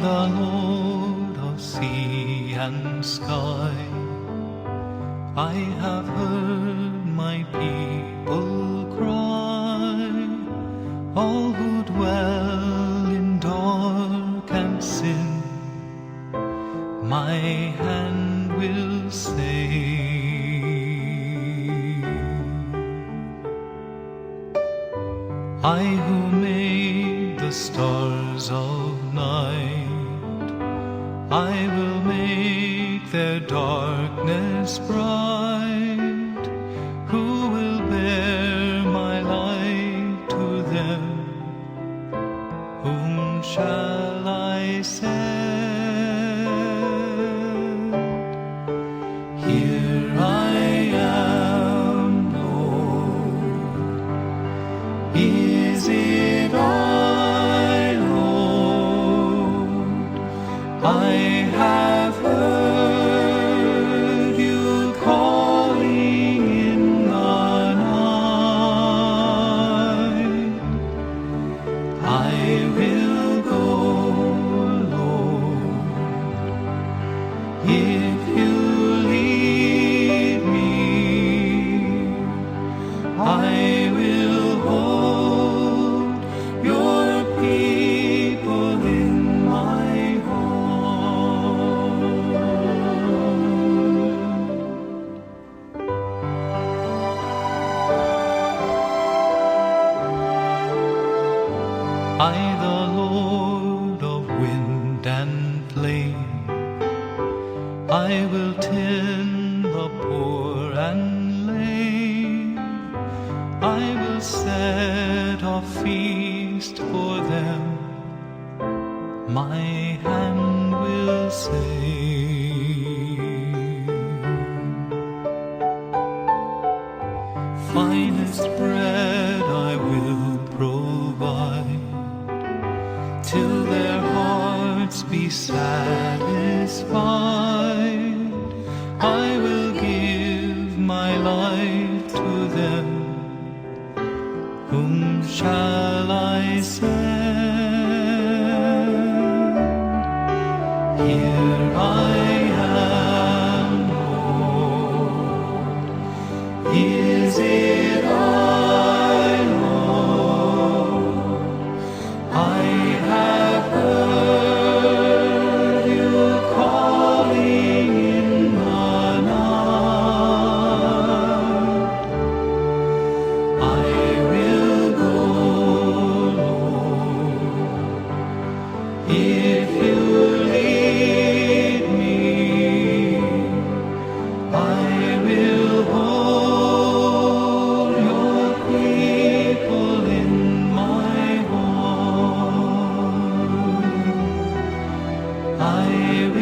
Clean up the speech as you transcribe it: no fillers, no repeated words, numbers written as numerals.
the Lord of sea and sky, I have heard my people cry, all who dwell in dark and sin, my hand will save. I who made the stars of night, I will make their darkness bright. Who will bear my light to them? Whom shall I send? Here I am, Lord. Is it I, Lord? I have heard you calling in the night. I will go, Lord, if you lead me. I will hold your people in my I, the Lord of wind and flame, I will tend the poor and lame. I will set a feast for them, my hand will save. Finest bread I will provide, till their hearts be satisfied. I will give my life to them. Whom shall I send? Here I am, Lord. Is it I, Lord? I have heard you calling in the night. I will go, Lord, if you lead me. I will hold your people in my heart. I will